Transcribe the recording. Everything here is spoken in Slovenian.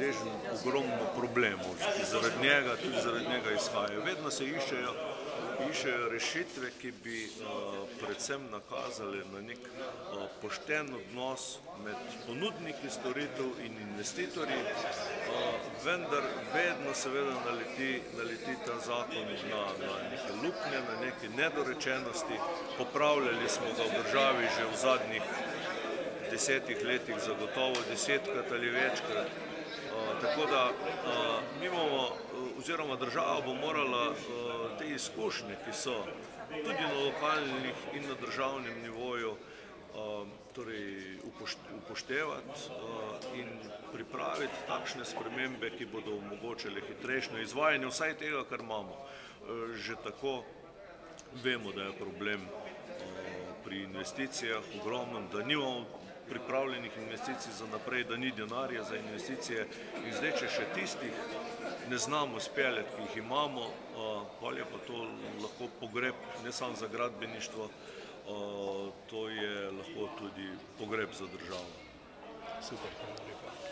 deležen ogromno problemov, ki tudi zaradi njega izhajajo. Vedno se iščejo rešitve, ki bi predvsem nakazali na nek pošten odnos med ponudniki storitev in investitorji, vendar vedno seveda naleti ta zakon na neke luknje, na neke nedorečenosti. Popravljali smo ga v državi že v zadnjih 10 letih, zagotovo 10-krat ali večkrat. Tako da mi bomo, oziroma država bo morala te izkušnje, ki so tudi na lokalnih in na državnem nivoju, torej upoštevati in pripraviti takšne spremembe, ki bodo omogočile hitrejše izvajanje vsaj tega, kar imamo. Že tako vemo, da je problem pri investicijah ogromen, da nimamo pripravljenih investicij za naprej, da ni denarja za investicije in zdaj, če še tistih ne znamo speljati, ki jih imamo, potem je pa to lahko pogreb ne samo za gradbeništvo, to je lahko tudi pogreb za državo. Super, hvala lepa.